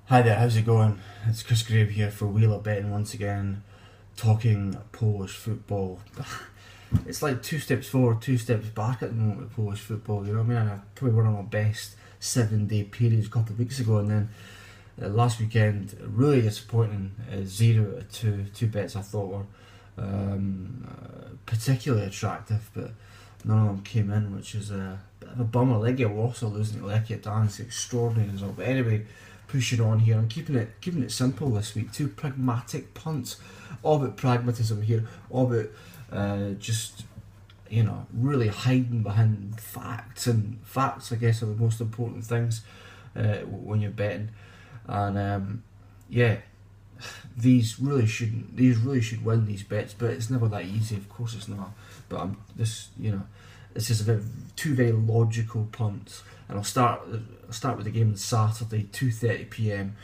Hi there, how's it going? It's Chris Grave here for Wheeler Betting once again, talking Polish football. It's like 2 steps forward, 2 steps back at the moment with Polish football, you know what I mean? I probably one of my best 7 day periods a couple of weeks ago, and then last weekend, really disappointing, 0 out of 2, two bets I thought were particularly attractive, but none of them came in, which is a bit of a bummer. Legia Warsaw losing to Lechia Gdańsk, extraordinary result. But anyway, pushing on here. I'm keeping it simple this week. Two pragmatic punts, all about pragmatism here, all about just really hiding behind facts, and facts I guess are the most important things when you're betting. And yeah, these really should win these bets, but it's never that easy. Of course, it's not. But this is two very logical punts, and I'll start with the game on Saturday, 2:30 p.m.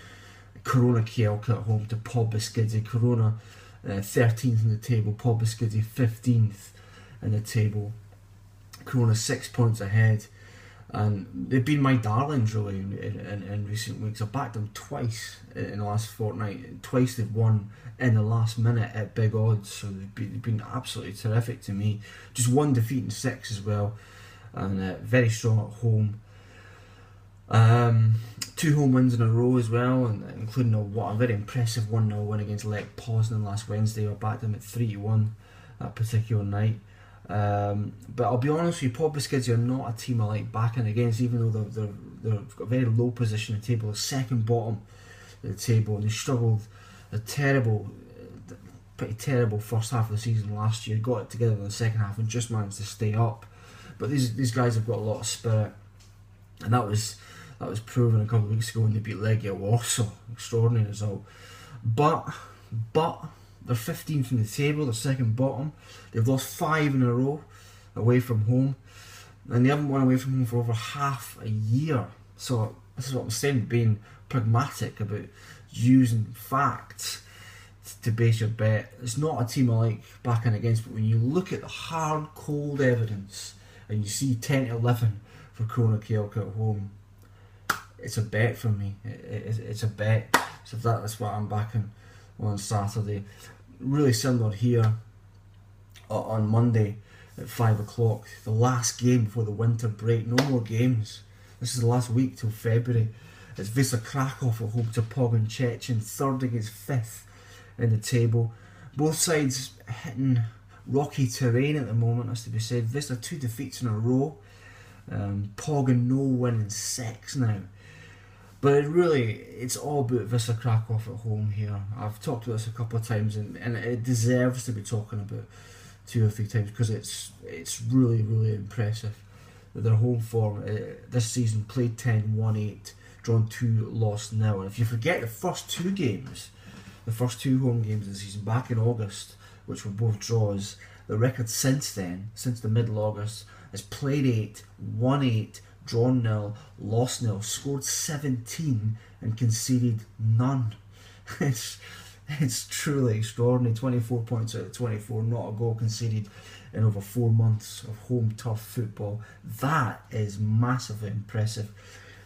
Corona Kielce at home to Pobeskidzi. Corona 13th in the table, Pobeskidzi 15th in the table. Corona 6 points ahead, and they've been my darlings really in recent weeks. I've backed them twice in the last fortnight. Twice they've won in the last minute at big odds, so they've been absolutely terrific to me. Just one defeat in 6 as well, and very strong at home. 2 home wins in a row as well, and including a very impressive 1-0 win against Lech Poznan last Wednesday. I backed them at 3-1 that particular night. But I'll be honest with you, Pobeskidzi are not a team I like backing against, even though they've got a very low position in the table, the second bottom of the table, and they struggled pretty terrible first half of the season last year. Got it together in the second half and just managed to stay up. But these guys have got a lot of spirit, and that was proven a couple of weeks ago when they beat Legia Warsaw. Extraordinary result. But they're 15th in the table, they're second bottom. They've lost 5 in a row away from home, and they haven't won away from home for over half a year. So this is what I'm saying, being pragmatic about using facts to base your bet. It's not a team I like backing against, but when you look at the hard, cold evidence and you see 10-11 for Corona Kielce at home, it's a bet for me. It's a bet. So that's what I'm backing on Saturday. Really similar here on Monday at 5 o'clock. The last game before the winter break. No more games. This is the last week till February. It's Wisła Kraków at home to Pogoń Szczecin, 3rd against 5th in the table. Both sides hitting rocky terrain at the moment, as to be said. Wisła 2 defeats in a row. Pogoń no win in 6 now. But it's all about Wisła Kraków at home here. I've talked about this a couple of times, and it deserves to be talking about 2 or 3 times, because it's really, really impressive that their home form this season: played 10, won 8, drawn 2, lost 0. And if you forget the first 2 games, the first 2 home games of the season back in August, which were both draws, the record since then, since the middle of August, is played 8, won 8, drawn 0, lost 0, scored 17 and conceded none. It's truly extraordinary. 24 points out of 24, not a goal conceded in over 4 months of home turf football. That is massively impressive.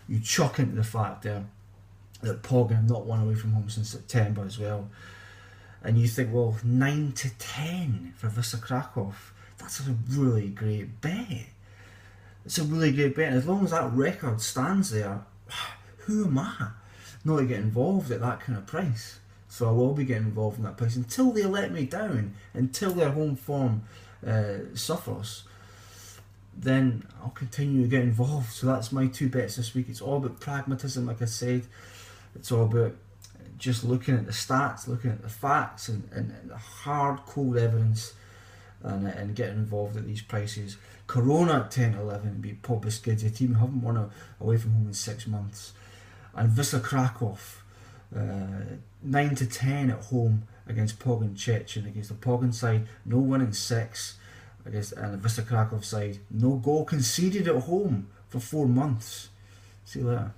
You chuck into the fact there that Pogoń have not won away from home since September as well, and you think, well, 9-10 for Wisła Kraków, that's a really great bet. It's a really great bet, and as long as that record stands there, who am I not to get involved at that kind of price? So I will be getting involved in that price until they let me down, until their home form suffers. Then I'll continue to get involved. So that's my 2 bets this week. It's all about pragmatism, like I said. It's all about just looking at the stats, looking at the facts, and the hard, cold evidence, and getting involved at these prices. Corona at 10-11 beat Pobeskidzi, a team who haven't won away from home in 6 months. And Wisła Kraków 9-10 at home against Pogoń Szczecin. Against the Pogoń side, no win in 6. And the Wisła Kraków side, no goal conceded at home for 4 months. See you later.